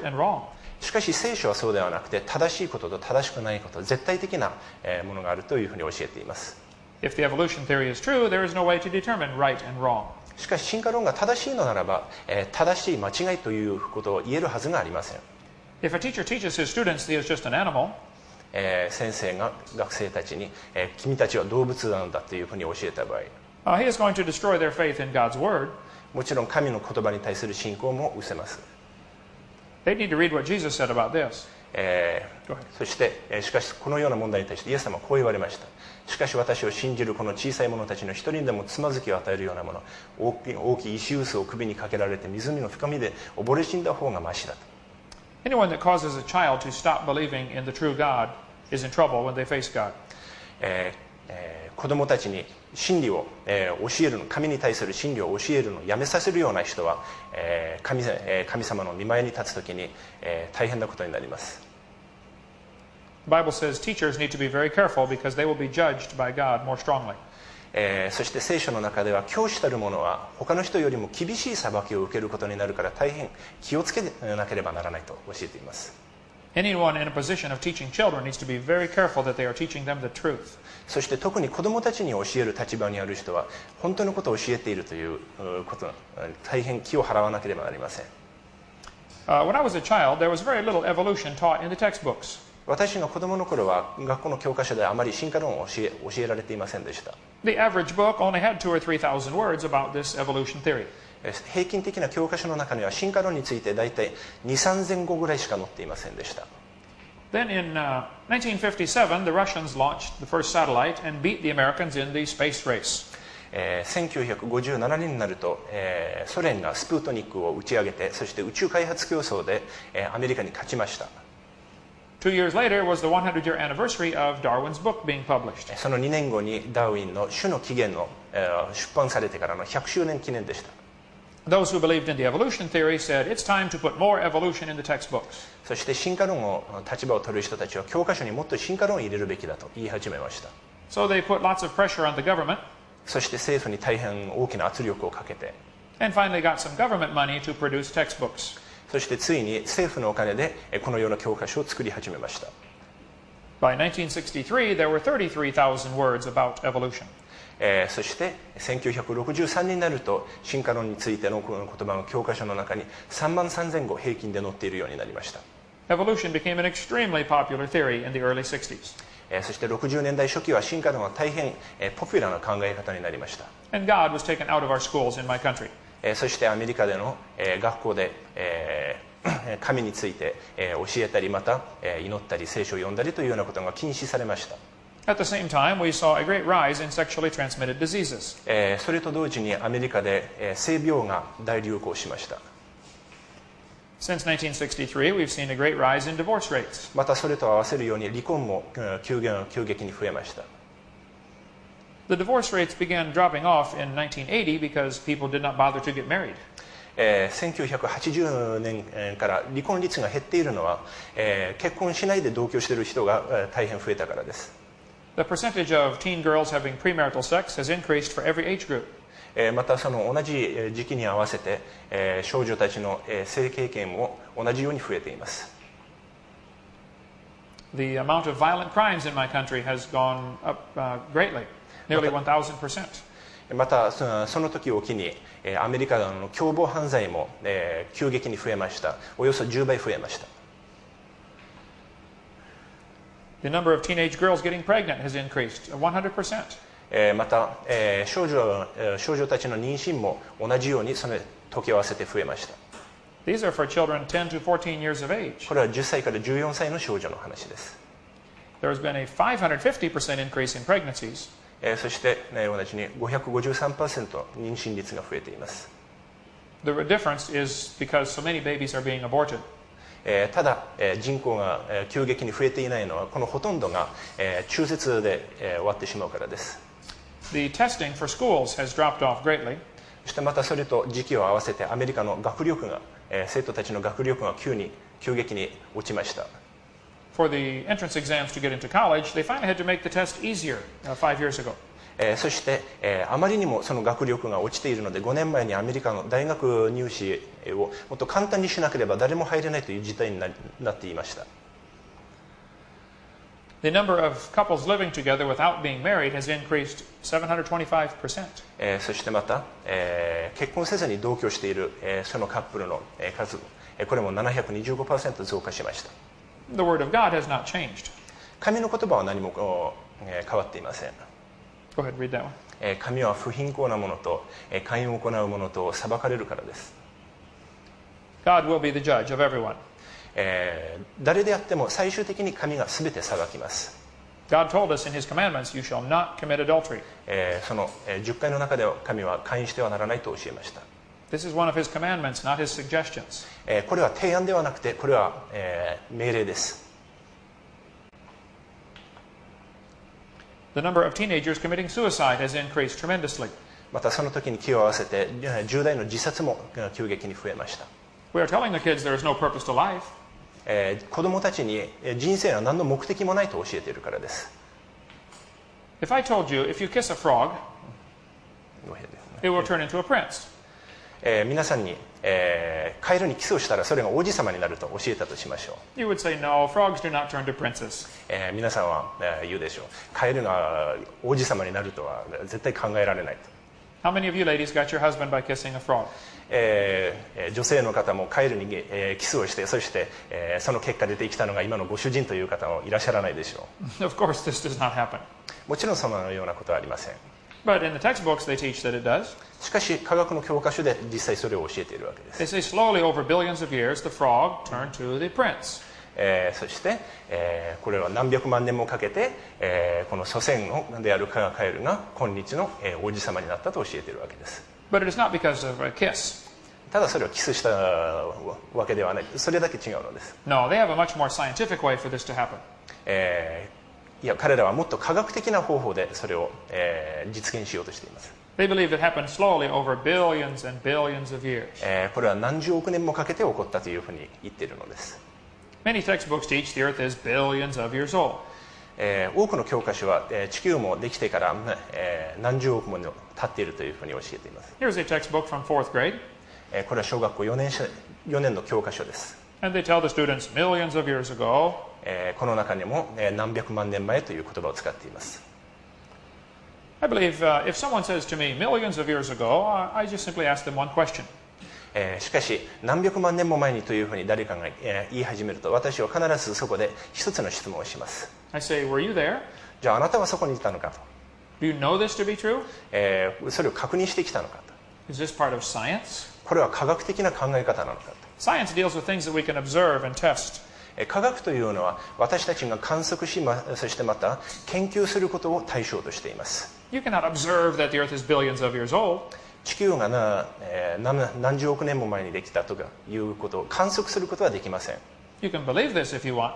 and wrong. しかし聖書はそうではなくて、正しいことと正しくないこと、絶対的なものがあるというふうに教えています。If the evolution theory is true, there is no way to determine right and wrong. しかし進化論が正しいのならば、正しい間違いということを言えるはずがありません。If a teacher teaches his students he is just an animal, 先生が学生たちに、君たちは動物なんだというふうに教えた場合、he is going to destroy their faith in God's word. もちろん神の言葉に対する信仰も失せます。They need to read what Jesus said about this. そして、しかしこのような問題に対してイエス様はこう言われました。しかし私を信じるこの小さい者たちの一人でもつまずきを与えるようなもの、大きい石臼を首にかけられて湖の深みで溺れ死んだ方がましだと。Anyone that causes a child to stop believing in the true God is in trouble when they face God. 子供たちに真理を、教えるの、神に対する真理を教えるのをやめさせるような人は、神様の御前に立つときに、大変なことになります。The Bible says teachers need to be very careful because they will be judged by God more strongly. そして聖書の中では教師たる者は他の人よりも厳しい裁きを受けることになるから大変気をつけなければならないと教えています。Anyone in a position of teaching children needs to be very careful that they are teaching them the truth. そして特に子どもたちに教える立場にある人は本当のことを教えているということ大変気を払わなければなりません。When I was a child, there was very little evolution taught in the textbooks. 私が子供の頃は学校の教科書であまり進化論を教えられていませんでした。The average book only had 2,000 or 3,000 words about this evolution theory. 平均的な教科書の中には進化論について大体 2,000-3,000 語ぐらいしか載っていませんでした。Then in 1957, the Russians launched the first satellite and beat the Americans in the space race. 1957年になると、ソ連がスプートニックを打ち上げて、そして宇宙開発競争で、アメリカに勝ちました。2 years later was the 100-year anniversary of Darwin's book being published. その2年後にダーウィンの種の起源の、出版されてからの100周年記念でした。Those who believed in the evolution theory said it's time to put more evolution in the textbooks. そして進化論を立場を取る人たちは教科書にもっと進化論を入れるべきだと言い始めました。So they put lots of pressure on the government. そして政府に大変大きな圧力をかけて、 And finally got some government money to produce textbooks. そしてついに政府のお金でこのような教科書を作り始めました。By 1963, there were 33,000 words about evolution. そして1963年になると進化論についての言葉が教科書の中に33,000語平均で載っているようになりました。 Evolution became an extremely popular theory in the early 60s. そして60年代初期は進化論は大変ポピュラーな考え方になりました。 And God was taken out of our schools in my country. そしてアメリカでの学校で神について教えたり、また祈ったり聖書を読んだりというようなことが禁止されました。 At the same time, we saw a great rise in sexually transmitted diseases. それと同時にアメリカで性病が大流行しました。 Since 1963, we've seen a great rise in divorce rates. またそれと合わせるように離婚も急激に増えました。 The divorce rates began dropping off in 1980 because people did not bother to get married. 1980年から離婚率が減っているのは、結婚しないで同居している人が大変増えたからです。 The percentage of teen girls having premarital sex has increased for every age group. またその同じ時期に合わせて、少女たちの性経験も同じように増えています。 The amount of violent crimes in my country has gone up greatly, nearly 1,000%. またその時を機にアメリカの凶暴犯罪も急激に増えました。およそ10倍増えました。 The number of teenage girls getting pregnant has increased 100%. また少女たちの妊娠も同じようにその時を合わせて増えました。 These are for children 10 to 14 years of age. これは10歳から14歳の少女の話です。 There has been a 550% increase in pregnancies. そして同じに 553% 妊娠率が増えています。 The difference is because so many babies are being aborted. ただ人口が急激に増えていないのはこのほとんどが中絶で終わってしまうからです。 The testing for schools has dropped off greatly. そしてまたそれと時期を合わせてアメリカの学力が生徒たちの学力が急激に落ちました。 For the entrance exams to get into college, they finally had to make the test easier 5 years ago. そして、あまりにもその学力が落ちているので5年前にアメリカの大学入試をもっと簡単にしなければ誰も入れないという事態になっていました。The number of couples living together without being married has increased 725%. そしてまた、結婚せずに同居している、そのカップルの、数、これも 725% 増加しました。The word of God has not changed. 神の言葉は何も、変わっていません。Go ahead, read that one. 神は不貧困な者と姦淫を行う者と裁かれるからです。God will be the judge of everyone. 誰であっても最終的に神が全て裁きます。God told us in His commandments, "You shall not commit adultery." その10回の中では神は姦淫してはならないと教えました。This is one of His commandments, not His suggestions. これは提案ではなくて、これは命令です。The number of teenagers committing suicide has increased tremendously. またその時に気を合わせて10代の自殺も急激に増えました。We are telling the kids there is no purpose to life. 子供たちに人生は何の目的もないと教えているからです。If I told you, if you kiss a frog, it will turn into a prince. 皆さんに、カエルにキスをしたらそれが王子様になると教えたとしましょう。You would say, no, frogs do not turn to princes. 皆さんは、言うでしょう。カエルが王子様になるとは絶対考えられないと。How many of you ladies got your husband by kissing a frog? 女性の方もカエルに、キスをして、そして、その結果出てきたのが今のご主人という方もいらっしゃらないでしょう。Of course, this does not happen. もちろんそのようなことはありません。But in the textbooks, they teach that it does. しかし科学の教科書で実際それを教えているわけです。They say slowly over billions of years, the frog turned to the prince. そして、これは何百万年もかけて、この祖先であるカエルが今日の、王子様になったと教えているわけです。But it is not because of a kiss. ただそれをキスしたわけではない。それだけ違うのです。No, they have a much more scientific way for this to happen. いや、彼らはもっと科学的な方法でそれを、実現しようとしています。They believe it happened slowly over billions and billions of years. これは何十億年もかけて起こったというふうに言っているのです。Many textbooks teach the earth is billions of years old. 多くの教科書は、地球もできてから、何十億も経っているというふうに教えています。Here's a textbook from 4th grade. これは小学校4年の教科書です。And they tell the students millions of years ago. この中にも、何百万年前という言葉を使っています。I believe if someone says to me millions of years ago, I just simply ask them one question. しかし何百万年も前にというふうに誰かが、言い始めると私は必ずそこで一つの質問をします。I say, were you there? じゃああなたはそこにいたのかと。Do you know this to be true? それを確認してきたのかと。Is this part of science? これは科学的な考え方なのかと。Science deals with things that we can observe and test. 科学というのは私たちが観測し、そしてまた研究することを対象としています。You cannot observe that the earth is billions of years old. 地球が何十億年も前にできたとかいうことを観測することはできません。You can believe this if you want.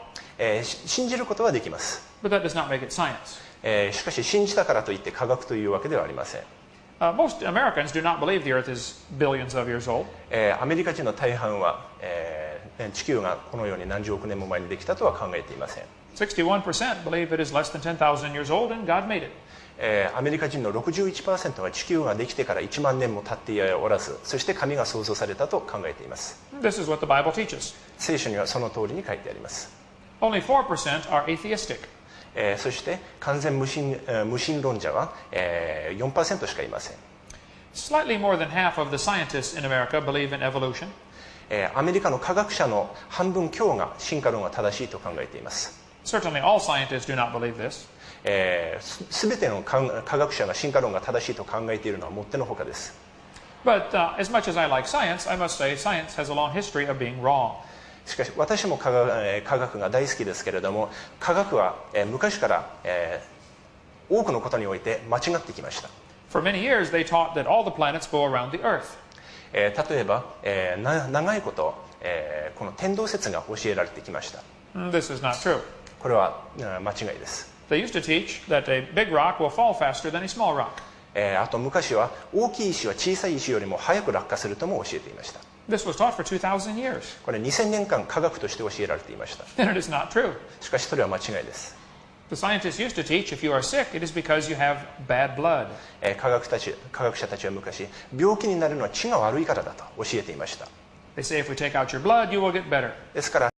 信じることはできます。But that does not make it science. しかし信じたからといって科学というわけではありません。Most Americans do not believe the earth is billions of years old. アメリカ人の大半は、地球がこのように何十億年も前にできたとは考えていません。61% believe it is less than 10,000 years old and God made it. アメリカ人の 61% は地球ができてから1万年も経っておらず、そして神が創造されたと考えています。This is what the Bible teaches. 聖書にはその通りに書いてあります。Only 4% are atheistic. そして完全無神論者は、4% しかいません。Slightly more than half of the scientists in America believe in evolution. アメリカの科学者の半分強が進化論が正しいと考えています。Certainly all scientists do not believe this. すべての科学者が進化論が正しいと考えているのはもってのほかです。But as much as I like science, I must say science has a long history of being wrong. しかし私も科学が大好きですけれども、科学は、昔から、多くのことにおいて間違ってきました。For many years, they taught that all the planets go around the Earth. 例えば、長いこと、この天動説が教えられてきました。This is not true. これは間違いです。They used to teach that a big rock will fall faster than a small rock. あと昔は大きい石は小さい石よりも早く落下するとも教えていました。This was taught for 2,000 years. これ2000年間科学として教えられていました。And it is not true. しかしそれは間違いです。The scientists used to teach if you are sick, it is because you have bad blood. 科学者たちは昔、病気になるのは血が悪いからだと教えていました。They say if we take out your blood, you will get better. ですから